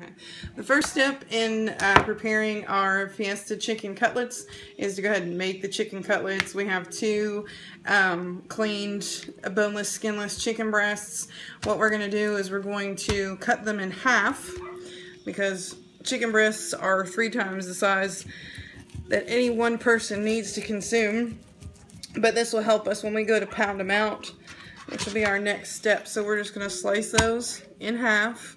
Okay. The first step in preparing our Fiesta chicken cutlets is to go ahead and make the chicken cutlets. We have two cleaned, boneless, skinless chicken breasts. What we're going to do is we're going to cut them in half because chicken breasts are 3 times the size that any one person needs to consume. But this will help us when we go to pound them out, which will be our next step. So we're just going to slice those in half.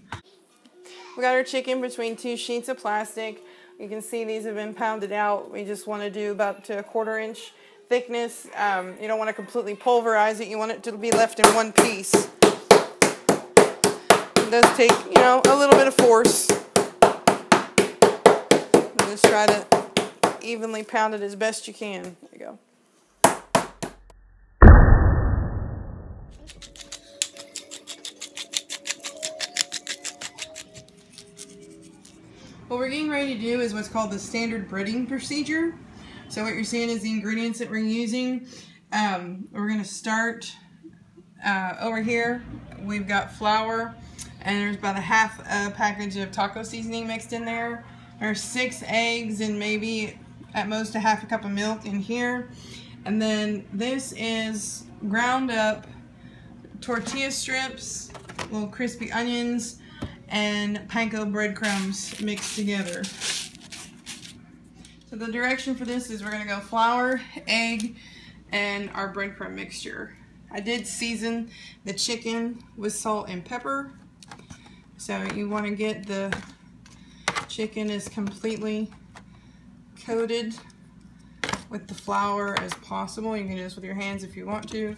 We got our chicken between 2 sheets of plastic. You can see these have been pounded out. We just want to do about to a 1/4 inch thickness. You don't want to completely pulverize it. You want it to be left in one piece. It does take, you know, a little bit of force. Just try to evenly pound it as best you can. There you go. What we're getting ready to do is what's called the standard breading procedure. So what you're seeing is the ingredients that we're using. We're going to start over here. We've got flour, and there's about a half a package of taco seasoning mixed in there. There's 6 eggs and maybe at most a half a cup of milk in here. And then this is ground up tortilla strips, little crispy onions, and panko breadcrumbs mixed together. So the direction for this is we're going to go flour, egg, and our breadcrumb mixture. I did season the chicken with salt and pepper. So you want to get the chicken as completely coated with the flour as possible. You can do this with your hands if you want to.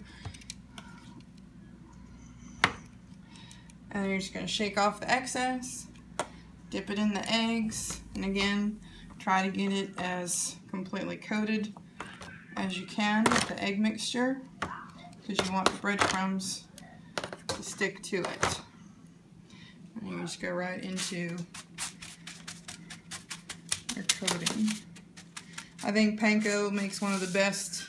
And you're just going to shake off the excess, dip it in the eggs, and again, try to get it as completely coated as you can with the egg mixture, because you want the breadcrumbs to stick to it. And you just go right into your coating. I think panko makes one of the best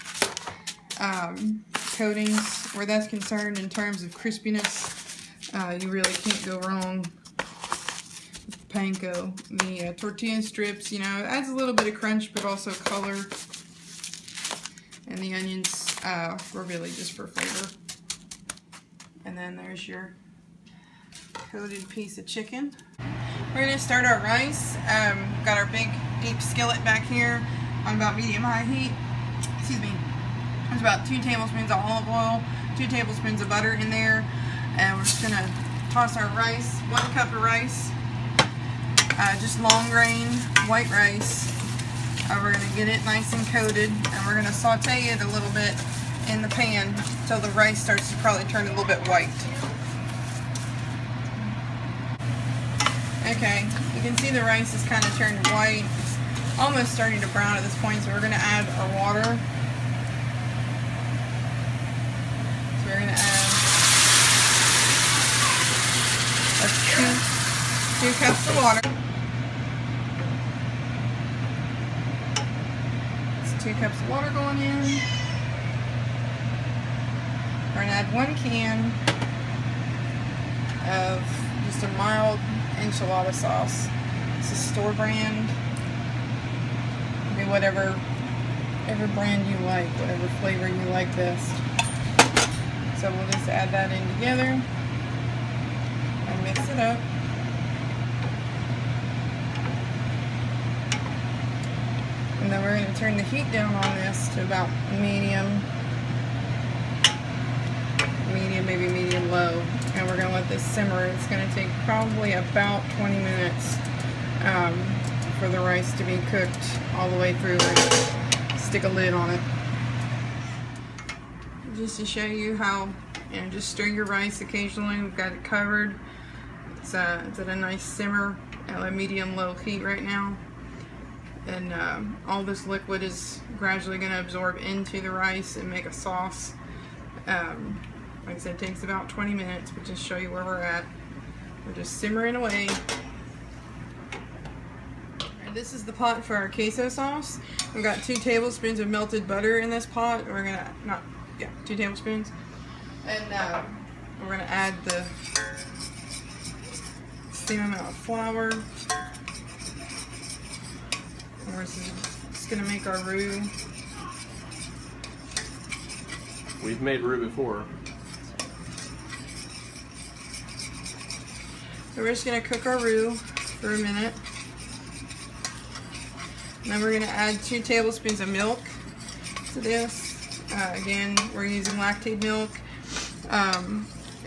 coatings where that's concerned in terms of crispiness. You really can't go wrong with panko. The tortilla strips, you know, it adds a little bit of crunch but also color. And the onions were really just for flavor. And then there's your coated piece of chicken. We're going to start our rice. Got our big deep skillet back here on about medium-high heat. Excuse me. There's about 2 tablespoons of olive oil, 2 tablespoons of butter in there. And we're just going to toss our rice, 1 cup of rice, just long grain white rice. We're going to get it nice and coated, and we're going to saute it a little bit in the pan until the rice starts to probably turn a little bit white. Okay, you can see the rice is kind of turned white. It's almost starting to brown at this point, so we're going to add our water. So we're going to add 2 cups of water. It's 2 cups of water going in. We're going to add 1 can of just a mild enchilada sauce. This is store brand. Maybe whatever brand you like, whatever flavor you like best. So we'll just add that in together and mix it up. And then we're going to turn the heat down on this to about medium, maybe medium low. And we're going to let this simmer. It's going to take probably about 20 minutes for the rice to be cooked all the way through and stick a lid on it. Just to show you how, you know, just stir your rice occasionally. We've got it covered. It's at a nice simmer at a medium-low heat right now. And all this liquid is gradually going to absorb into the rice and make a sauce. Like I said, it takes about 20 minutes, but just show you where we're at. We're just simmering away. And this is the pot for our queso sauce. We've got 2 tablespoons of melted butter in this pot. We're going to, 2 tablespoons. And we're going to add the same amount of flour. We're just going to make our roux. We've made roux before. So we're just going to cook our roux for a minute. And then we're going to add 2 tablespoons of milk to this. Again, we're using lactate milk.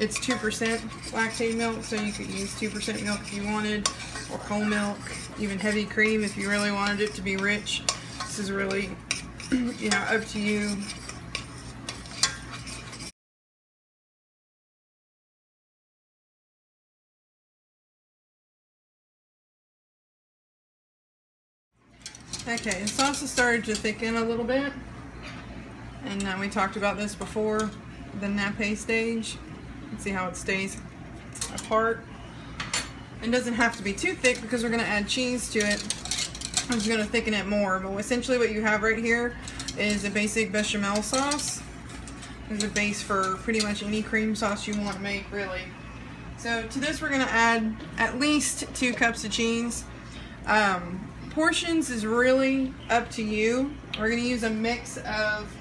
It's 2% lactate milk, so you could use 2% milk if you wanted, or whole milk, even heavy cream if you really wanted it to be rich. This is really, you know, up to you. Okay, the sauce has started to thicken a little bit, and we talked about this before, the nappe stage. Let's see how it stays apart. It doesn't have to be too thick because we're going to add cheese to it. I'm just going to thicken it more, but essentially what you have right here is a basic bechamel sauce. It's a base for pretty much any cream sauce you want to make, really. So to this we're going to add at least 2 cups of cheese. Portions is really up to you. We're going to use a mix of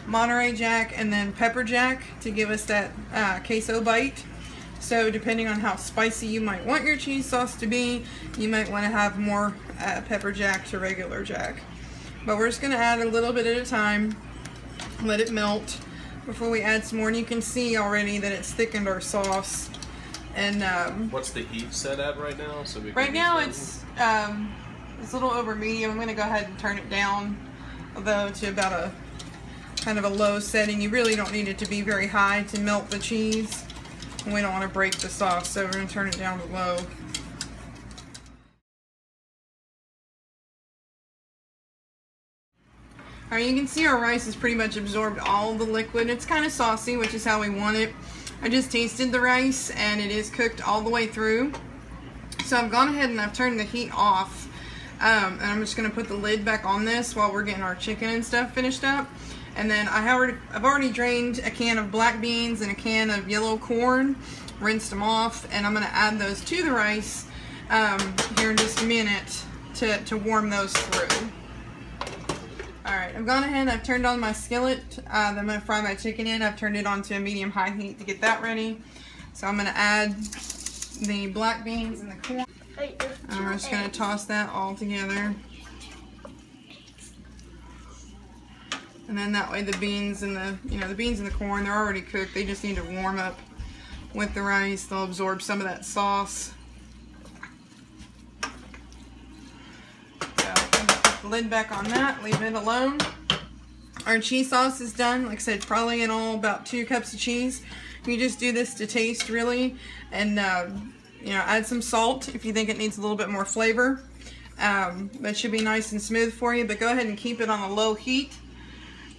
Monterey Jack and then pepper jack to give us that queso bite. So depending on how spicy you might want your cheese sauce to be, you might want to have more pepper jack to regular jack. But we're just going to add a little bit at a time, let it melt before we add some more. And you can see already that it's thickened our sauce. And what's the heat set at right now? So we right now it's a little over medium. I'm going to go ahead and turn it down, though, to about a kind of a low setting. You really don't need it to be very high to melt the cheese. And we don't want to break the sauce, so we're going to turn it down to low. Alright, you can see our rice has pretty much absorbed all the liquid. It's kind of saucy, which is how we want it. I just tasted the rice, and it is cooked all the way through. So I've gone ahead and I've turned the heat off. And I'm just going to put the lid back on this while we're getting our chicken and stuff finished up. And then I've already drained a can of black beans and a can of yellow corn, rinsed them off, and I'm going to add those to the rice here in just a minute to warm those through. Alright, I've gone ahead and I've turned on my skillet that I'm going to fry my chicken in. I've turned it on to a medium-high heat to get that ready. So I'm going to add the black beans and the corn. And we're just going to toss that all together. And then that way the beans and the corn, they're already cooked. They just need to warm up with the rice. They'll absorb some of that sauce. So put the lid back on that, leave it alone. Our cheese sauce is done. Like I said, probably in all about 2 cups of cheese. You just do this to taste, really, and you know, add some salt if you think it needs a little bit more flavor. That should be nice and smooth for you, but go ahead and keep it on a low heat.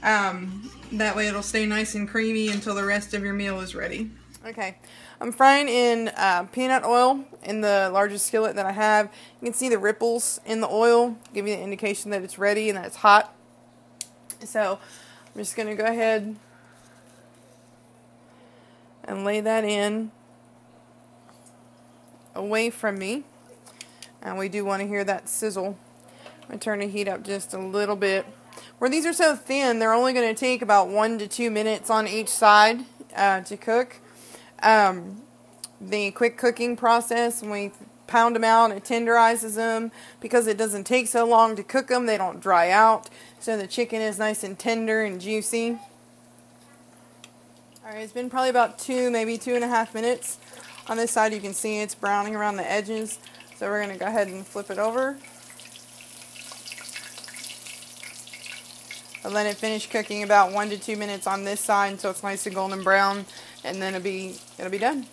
That way it'll stay nice and creamy until the rest of your meal is ready. Okay, I'm frying in peanut oil in the largest skillet that I have. You can see the ripples in the oil, give you the indication that it's ready and that it's hot. So I'm just going to go ahead and lay that in away from me. And we do want to hear that sizzle. I'm going to turn the heat up just a little bit. Where these are so thin, they're only going to take about 1 to 2 minutes on each side to cook. The quick cooking process, when we pound them out, it tenderizes them. Because it doesn't take so long to cook them, they don't dry out. So the chicken is nice and tender and juicy. Alright, it's been probably about 2, maybe 2.5 minutes. On this side you can see it's browning around the edges. So we're going to go ahead and flip it over. I'll let it finish cooking about 1 to 2 minutes on this side until it's nice and golden brown, and then it'll be done.